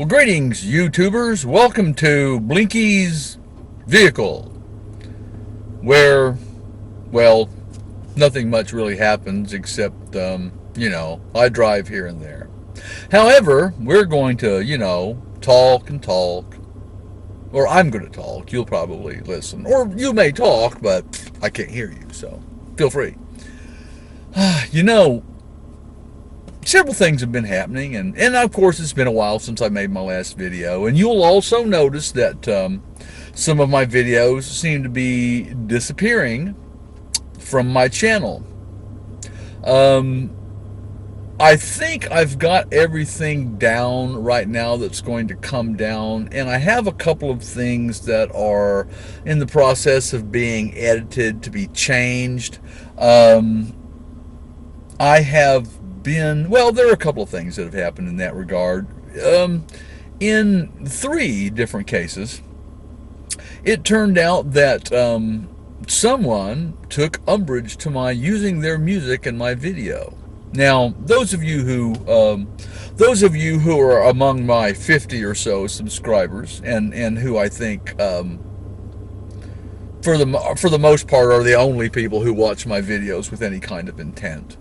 Well, greetings, YouTubers. Welcome to Blinky's Vehicle, where, well, nothing much really happens except, I drive here and there. However, we're going to, talk and talk. Or I'm going to talk. You'll probably listen. Or you may talk, but I can't hear you, so feel free. You know, several things have been happening, and of course it's been a while since I made my last video, and you'll also notice that some of my videos seem to be disappearing from my channel. um, I think I've got everything down right now that's going to come down, and I have a couple of things that are in the process of being edited to be changed. um, I have there are a couple of things that have happened in that regard. In three different cases, it turned out that someone took umbrage to my using their music in my video. Now, those of you who are among my 50 or so subscribers, and who I think, for the most part, are the only people who watch my videos with any kind of intent.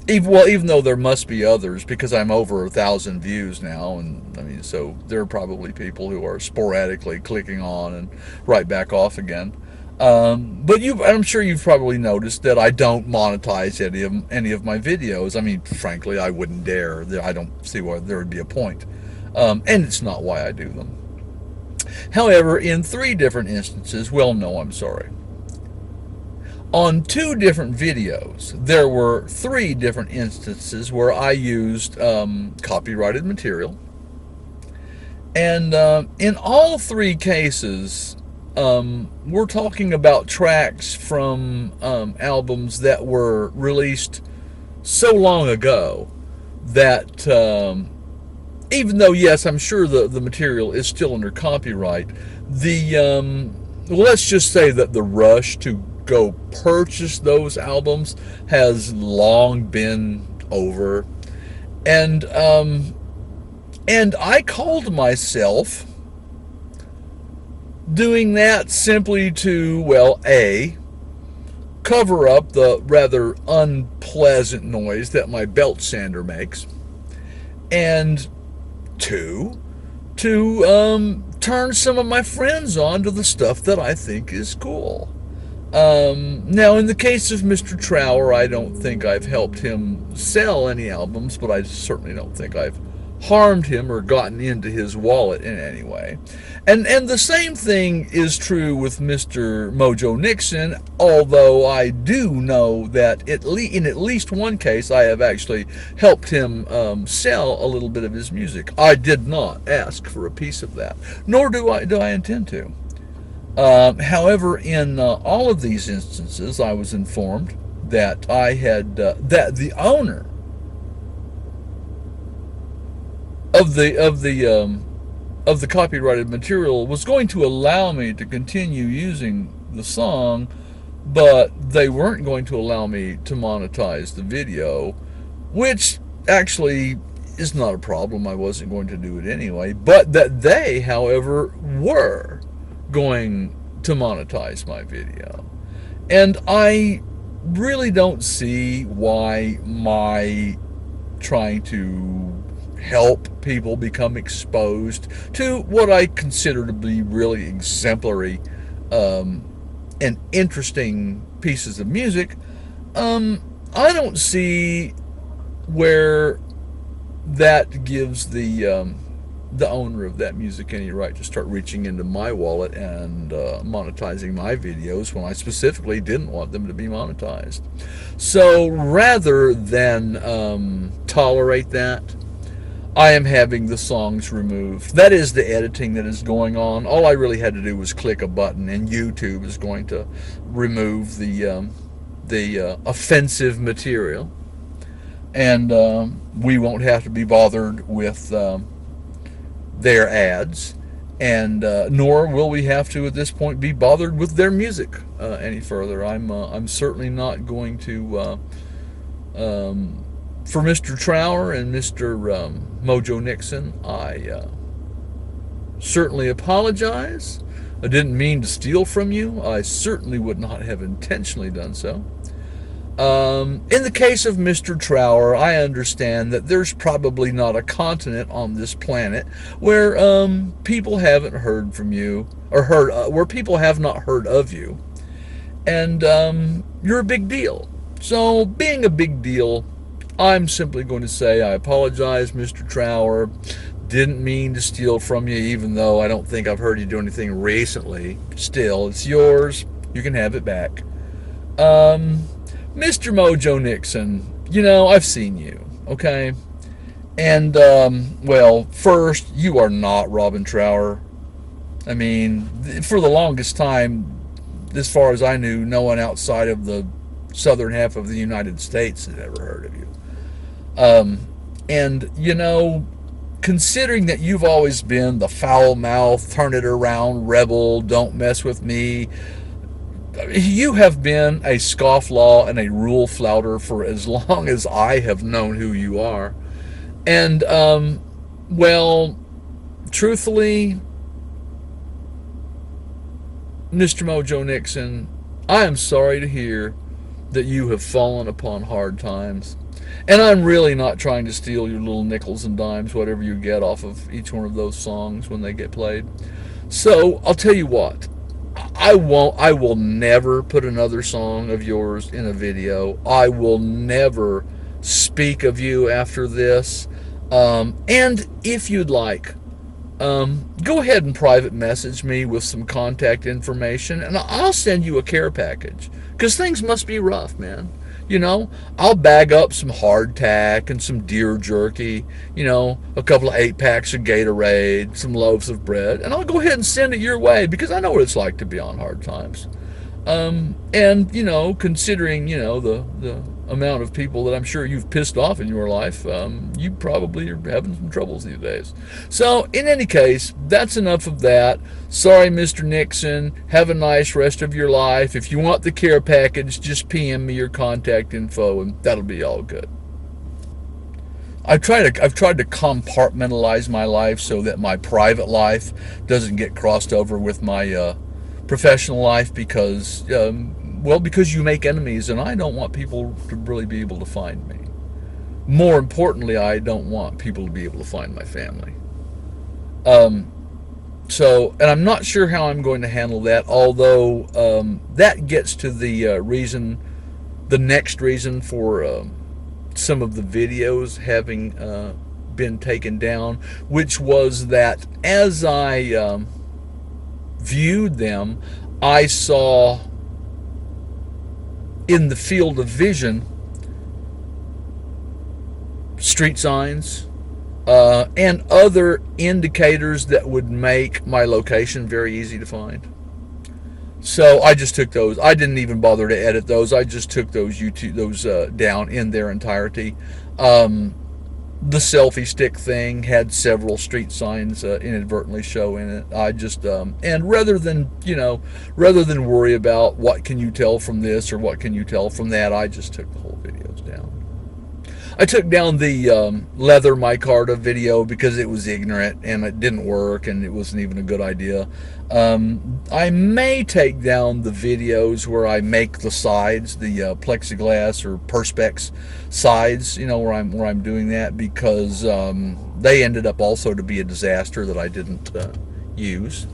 Even though there must be others, because I'm over 1,000 views now, and I mean, so there are probably people who are sporadically clicking on and right back off again. But I'm sure you've probably noticed that I don't monetize any of my videos. I mean, frankly, I wouldn't dare. I don't see why there would be a point, and it's not why I do them. However, in three different instances, well, no, I'm sorry. On two different videos, there were three different instances where I used copyrighted material. And in all three cases, we're talking about tracks from albums that were released so long ago that, even though, yes, I'm sure the material is still under copyright, let's just say that the rush to go purchase those albums has long been over. And I called myself doing that simply to, well, A, cover up the rather unpleasant noise that my belt sander makes, and two, to turn some of my friends on to the stuff that I think is cool. Now, in the case of Mr. Trower, I don't think I've helped him sell any albums, but I certainly don't think I've harmed him or gotten into his wallet in any way. And the same thing is true with Mr. Mojo Nixon, although I do know that in at least one case I have actually helped him sell a little bit of his music. I did not ask for a piece of that, nor do I intend to. However, in all of these instances, I was informed that that the owner of the copyrighted material was going to allow me to continue using the song, but they weren't going to allow me to monetize the video, which actually is not a problem. I wasn't going to do it anyway, but that they, however, were going to monetize my video. And I really don't see why my trying to help people become exposed to what I consider to be really exemplary and interesting pieces of music, I don't see where that gives the owner of that music any right to start reaching into my wallet and monetizing my videos when I specifically didn't want them to be monetized. So rather than tolerate that, I am having the songs removed. That is the editing that is going on. All I really had to do was click a button, and YouTube is going to remove the offensive material, and we won't have to be bothered with their ads, and nor will we have to at this point be bothered with their music any further. I'm certainly not going to For Mr. Trower and Mr. Mojo Nixon, I certainly apologize. I didn't mean to steal from you. I certainly would not have intentionally done so. In the case of Mr. Trower, I understand that there's probably not a continent on this planet where people haven't heard from you, or where people have not heard of you, and you're a big deal. So, being a big deal, I'm simply going to say I apologize, Mr. Trower. Didn't mean to steal from you, even though I don't think I've heard you do anything recently. Still, it's yours. You can have it back. Mr. Mojo Nixon, I've seen you, okay? And, well, first, you are not Robin Trower. I mean, for the longest time, as far as I knew, no one outside of the southern half of the United States had ever heard of you. And, considering that you've always been the foul mouth, turn it around, rebel, don't mess with me, you have been a scofflaw and a rule flouter for as long as I have known who you are. And, well, truthfully, Mr. Mojo Nixon, I am sorry to hear that you have fallen upon hard times. And I'm really not trying to steal your little nickels and dimes, whatever you get off of each one of those songs when they get played. So, I'll tell you what. I will never put another song of yours in a video. I will never speak of you after this. And if you'd like, go ahead and private message me with some contact information, and I'll send you a care package. Because things must be rough, man. I'll bag up some hardtack and some deer jerky, a couple of 8-packs of Gatorade, some loaves of bread, and I'll go ahead and send it your way because I know what it's like to be on hard times. And, considering, the amount of people that I'm sure you've pissed off in your life, you probably are having some troubles these days. So, in any case, that's enough of that. Sorry, Mr. Nixon. Have a nice rest of your life. If you want the care package, just PM me your contact info, and that'll be all good. I've tried to compartmentalize my life so that my private life doesn't get crossed over with my professional life because you make enemies, and I don't want people to really be able to find me. More importantly, I don't want people to be able to find my family. And I'm not sure how I'm going to handle that, although that gets to the next reason for some of the videos having been taken down, which was that as I viewed them, I saw in the field of vision street signs and other indicators that would make my location very easy to find. So I just took those. I didn't even bother to edit those. I just took those down in their entirety. The selfie stick thing had several street signs inadvertently show in it. I just and rather than worry about what can you tell from this or what can you tell from that, I just took the whole videos down. I took down the leather micarta video because it was ignorant and it didn't work and it wasn't even a good idea. I may take down the videos where I make the sides, the plexiglass or perspex sides, where I'm doing that, because they ended up also to be a disaster that I didn't use.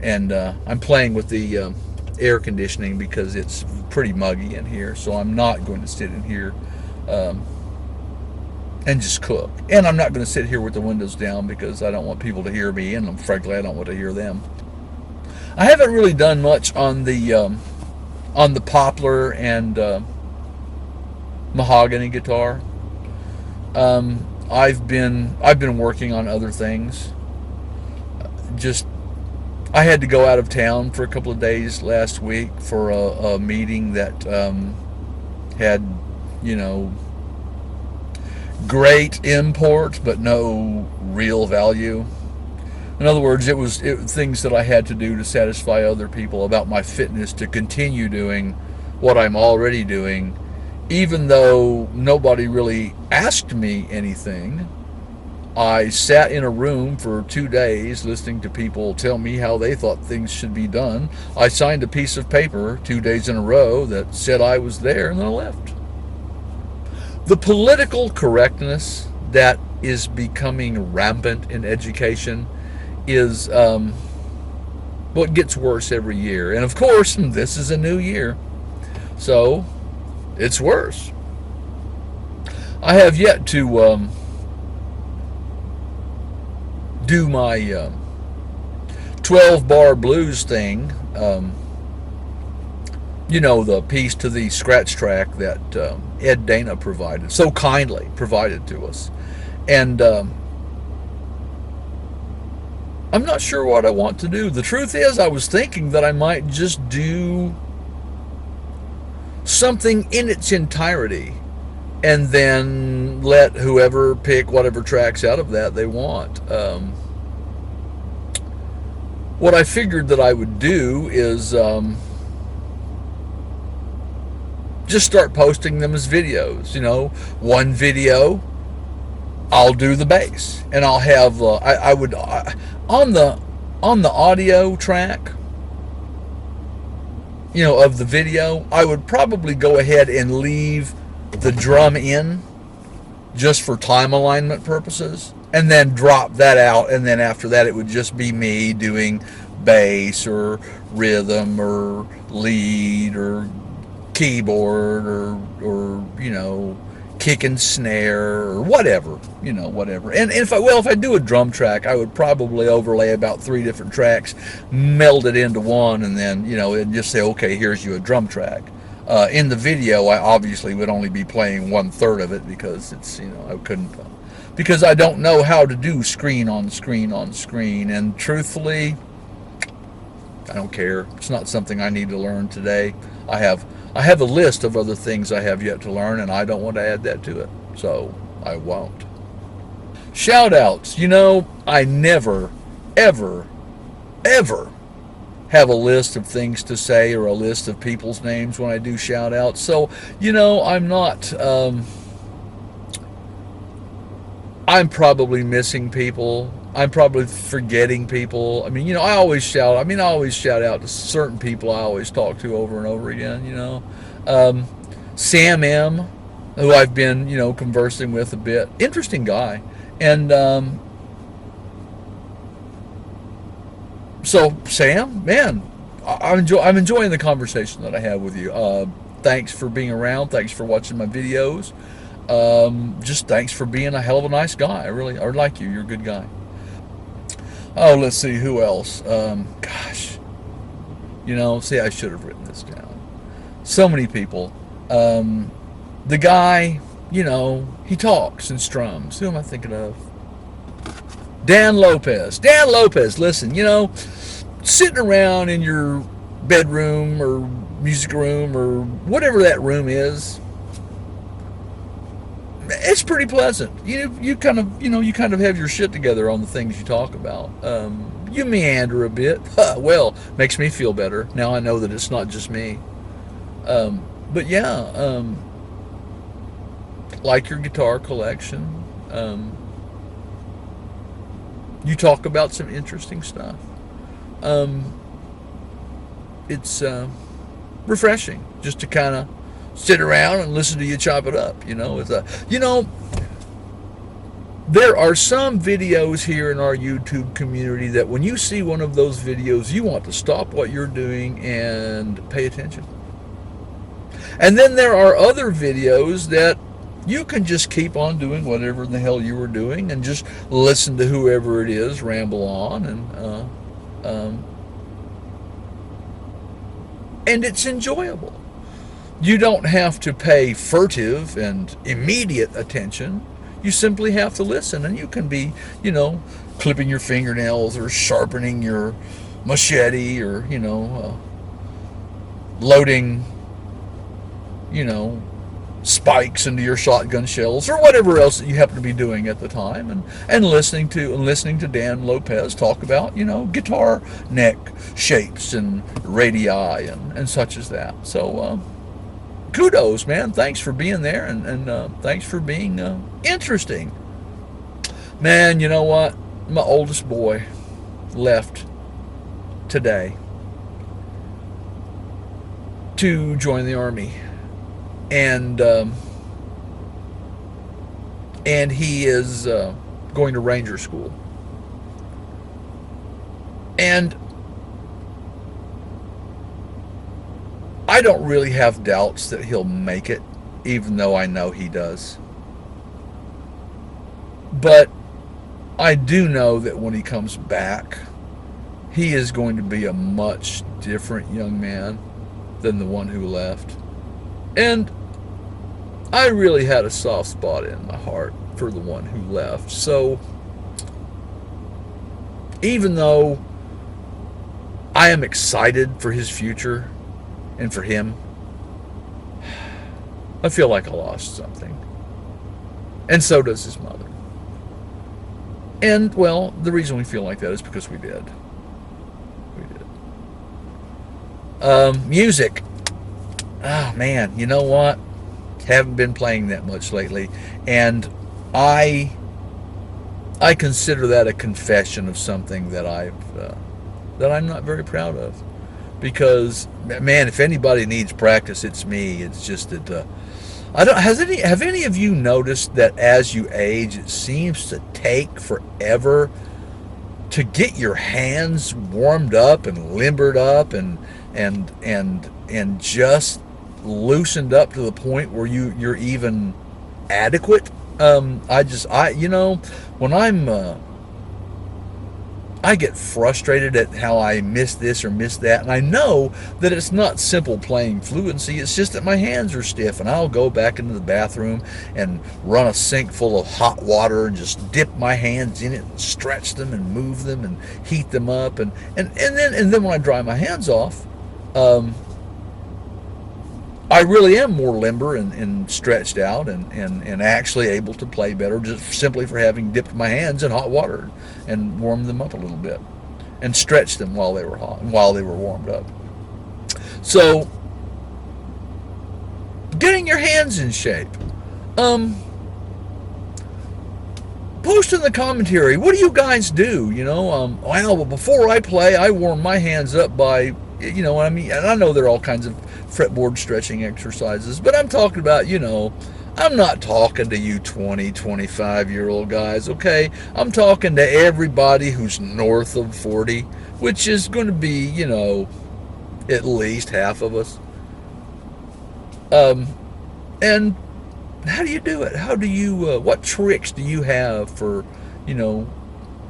And I'm playing with the air conditioning because it's pretty muggy in here, so I'm not going to sit in here and just cook. And I'm not going to sit here with the windows down because I don't want people to hear me, and frankly I don't want to hear them. I haven't really done much on the poplar and mahogany guitar. I've been working on other things. I had to go out of town for a couple of days last week for a meeting that had, great import but no real value. In other words, it was things that I had to do to satisfy other people about my fitness to continue doing what I'm already doing even though nobody really asked me anything, I sat in a room for 2 days listening to people tell me how they thought things should be done. I signed a piece of paper 2 days in a row that said I was there, and then I left. The political correctness that is becoming rampant in education is what gets worse every year. And of course, this is a new year, so it's worse. I have yet to do my 12 bar blues thing. The piece to the scratch track that Ed Dana provided, so kindly provided to us. And I'm not sure what I want to do. The truth is, I was thinking that I might just do something in its entirety and then let whoever pick whatever tracks out of that they want. What I figured that I would do is just start posting them as videos. One video, I'll do the bass, and I'll have I would on the audio track, of the video, I would probably go ahead and leave the drum in just for time alignment purposes, and then drop that out, and then after that it would just be me doing bass or rhythm or lead or keyboard or kick and snare or whatever. And if I do a drum track, I would probably overlay about 3 different tracks, meld it into one, and then and just say, okay, here's you a drum track. In the video, I obviously would only be playing 1/3 of it, because it's I couldn't, because I don't know how to do screen on screen on screen, and truthfully, I don't care. It's not something I need to learn today. I have a list of other things I have yet to learn, and I don't want to add that to it, so I won't. Shout outs. I never, ever, ever have a list of things to say or a list of people's names when I do shout outs. So, I'm not, I'm probably missing people. I'm probably forgetting people. I always shout out to certain people I always talk to over and over again, Sam M., who I've been, conversing with a bit. Interesting guy. And so, Sam, man, I'm enjoying the conversation that I have with you. Thanks for being around. Thanks for watching my videos. Just thanks for being a hell of a nice guy. I like you. You're a good guy. Oh, let's see, who else? Gosh. See, I should have written this down. So many people. The guy, he talks and strums. Who am I thinking of? Dan Lopez. Dan Lopez, listen, sitting around in your bedroom or music room or whatever that room is, it's pretty pleasant. You kind of have your shit together on the things you talk about. You meander a bit. Well, makes me feel better. Now I know that it's not just me. But yeah, like your guitar collection. You talk about some interesting stuff. It's refreshing just to kind of sit around and listen to you chop it up. There are some videos here in our YouTube community that when you see one of those videos, you want to stop what you're doing and pay attention. And then there are other videos that you can just keep on doing whatever the hell you were doing and just listen to whoever it is ramble on, and it's enjoyable. You don't have to pay furtive and immediate attention. You simply have to listen, and you can be, clipping your fingernails or sharpening your machete or, loading, spikes into your shotgun shells or whatever else that you happen to be doing at the time, and listening to Dan Lopez talk about, guitar neck shapes and radii and such as that. So, kudos, man. Thanks for being there, and thanks for being interesting. Man, you know what? My oldest boy left today to join the army, and and he is going to ranger school. And I don't really have doubts that he'll make it, even though I know he does. But I do know that when he comes back, he is going to be a much different young man than the one who left. And I really had a soft spot in my heart for the one who left. So even though I am excited for his future and for him, I feel like I lost something. And so does his mother. And, well, the reason we feel like that is because we did. We did. Music. Oh, man, you know what? Haven't been playing that much lately. And I consider that a confession of something that that I'm not very proud of. Because, man, if anybody needs practice, it's me. It's just that I don't. Have any of you noticed that as you age, it seems to take forever to get your hands warmed up and limbered up and just loosened up to the point where you're even adequate. When I get frustrated at how I miss this or miss that, and I know that it's not simple playing fluency, it's just that my hands are stiff, and I'll go back into the bathroom and run a sink full of hot water and just dip my hands in it and stretch them and move them and heat them up, and then when I dry my hands off, I really am more limber and stretched out and actually able to play better just simply for having dipped my hands in hot water and warmed them up a little bit and stretched them while they were hot and while they were warmed up. So, getting your hands in shape. Post in the commentary, what do you guys do? Well, before I play, I warm my hands up by, what I mean? And I know there are all kinds of fretboard stretching exercises, but I'm talking about, I'm not talking to you 20, 25-year-old guys, okay? I'm talking to everybody who's north of 40, which is going to be, at least half of us. And how do you do it? How do you, what tricks do you have for,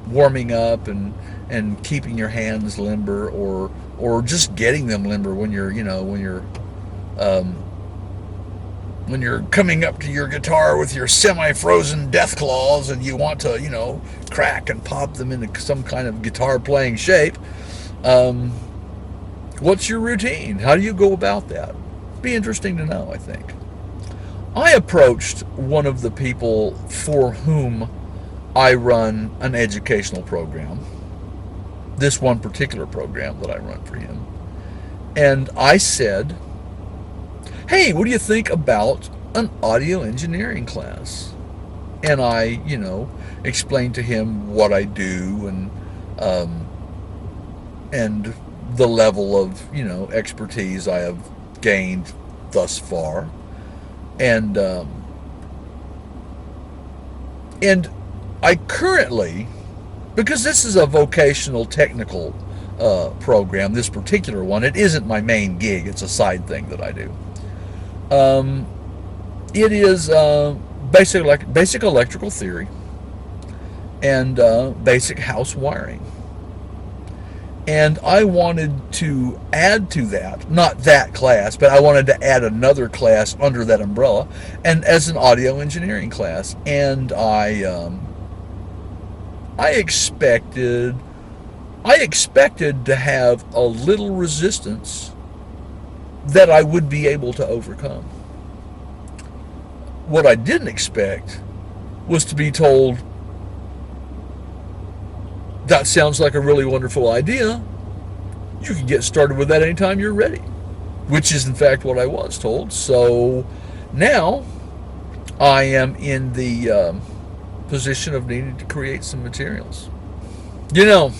warming up and keeping your hands limber, or just getting them limber when you're coming up to your guitar with your semi-frozen death claws and you want to, crack and pop them into some kind of guitar playing shape. What's your routine? How do you go about that? It'd be interesting to know, I think. I approached one of the people for whom I run an educational program, this one particular program that I run for him, and I said, hey, what do you think about an audio engineering class? And I, explained to him what I do and the level of, expertise I have gained thus far. And I currently, because this is a vocational technical program, this particular one, it isn't my main gig, it's a side thing that I do. It is basic electrical theory and basic house wiring. And I wanted to add to that, not that class, but I wanted to add another class under that umbrella, and as an audio engineering class. And I expected to have a little resistance that I would be able to overcome. What I didn't expect was to be told, that sounds like a really wonderful idea. You can get started with that anytime you're ready. which is in fact what I was told. So now I am in the position of needing to create some materials. You know,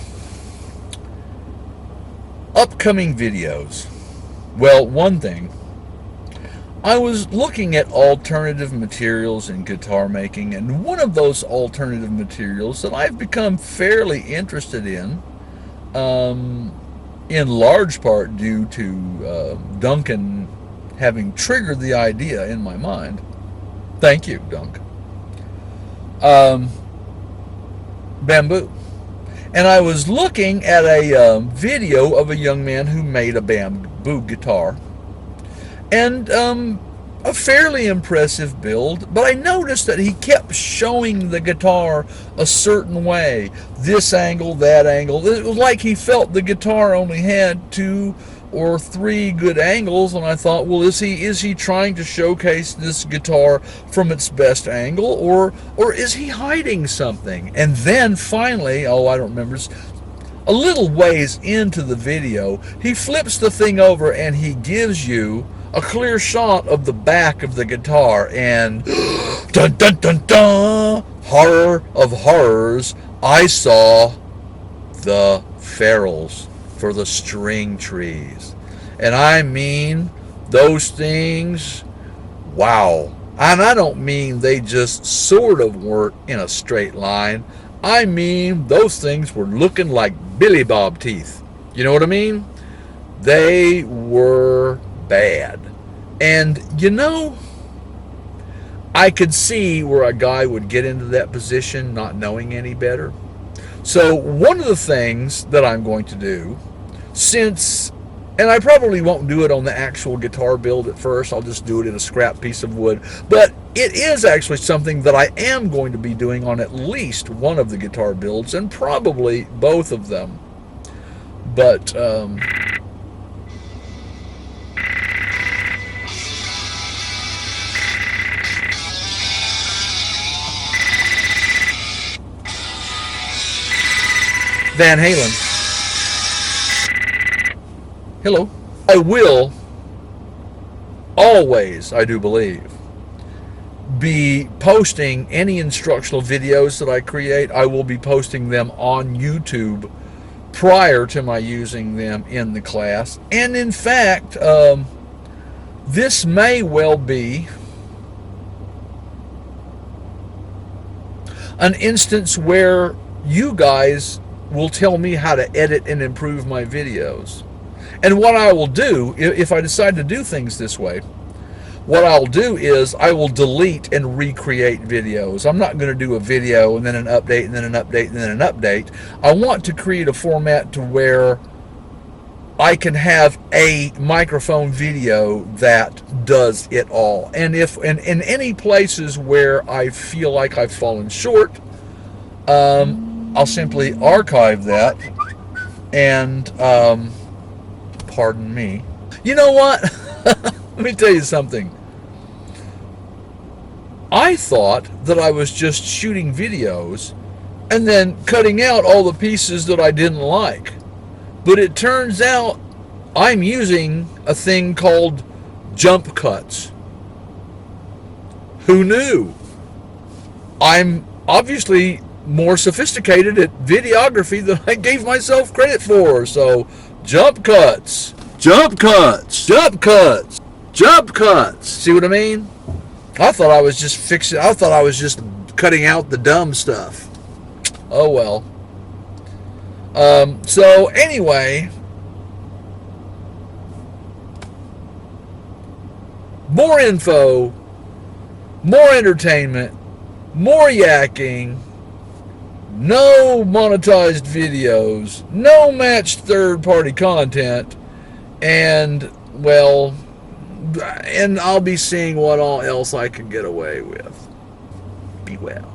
upcoming videos. Well, one thing, I was looking at alternative materials in guitar making, and one of those alternative materials that I've become fairly interested in large part due to Duncan having triggered the idea in my mind. Thank you, Dunk. Bamboo. And I was looking at a video of a young man who made a bamboo guitar. And a fairly impressive build, but I noticed that he kept showing the guitar a certain way. This angle, that angle. It was like he felt the guitar only had 2 or 3 good angles, and I thought, well, is he trying to showcase this guitar from its best angle, or is he hiding something? And then finally, I don't remember, a little ways into the video, he flips the thing over and he gives you a clear shot of the back of the guitar, and dun dun dun dun, horror of horrors, I saw the ferrules for the string trees. And I mean, those things, wow. And I don't mean they just sort of weren't in a straight line. I mean, those things were looking like Billy Bob teeth. You know what I mean? They were bad. And, you know, I could see where a guy would get into that position not knowing any better. So one of the things that I'm going to do, and I probably won't do it on the actual guitar build at first, I'll just do it in a scrap piece of wood, but it is actually something that I am going to be doing on at least one of the guitar builds, and probably both of them. But, Van Halen. Hello. I will always, I do believe, be posting any instructional videos that I create. I will be posting them on YouTube prior to my using them in the class. And in fact, this may well be an instance where you guys will tell me how to edit and improve my videos. And what I will do, if I decide to do things this way, what I'll do is I will delete and recreate videos. I'm not going to do a video and then an update and then an update and then an update. I want to create a format to where I can have a microphone video that does it all. And if in any places where I feel like I've fallen short, I'll simply archive that and, pardon me. You know what? Let me tell you something. I thought that I was just shooting videos and then cutting out all the pieces that I didn't like. But it turns out I'm using a thing called jump cuts. Who knew? I'm obviously more sophisticated at videography than I gave myself credit for. So, jump cuts. Jump cuts. Jump cuts. Jump cuts. See what I mean? I thought I was just cutting out the dumb stuff. Oh well. So anyway, more info, more entertainment, more yakking, no monetized videos, no matched third-party content, and, well, and I'll be seeing what all else I can get away with. Be well.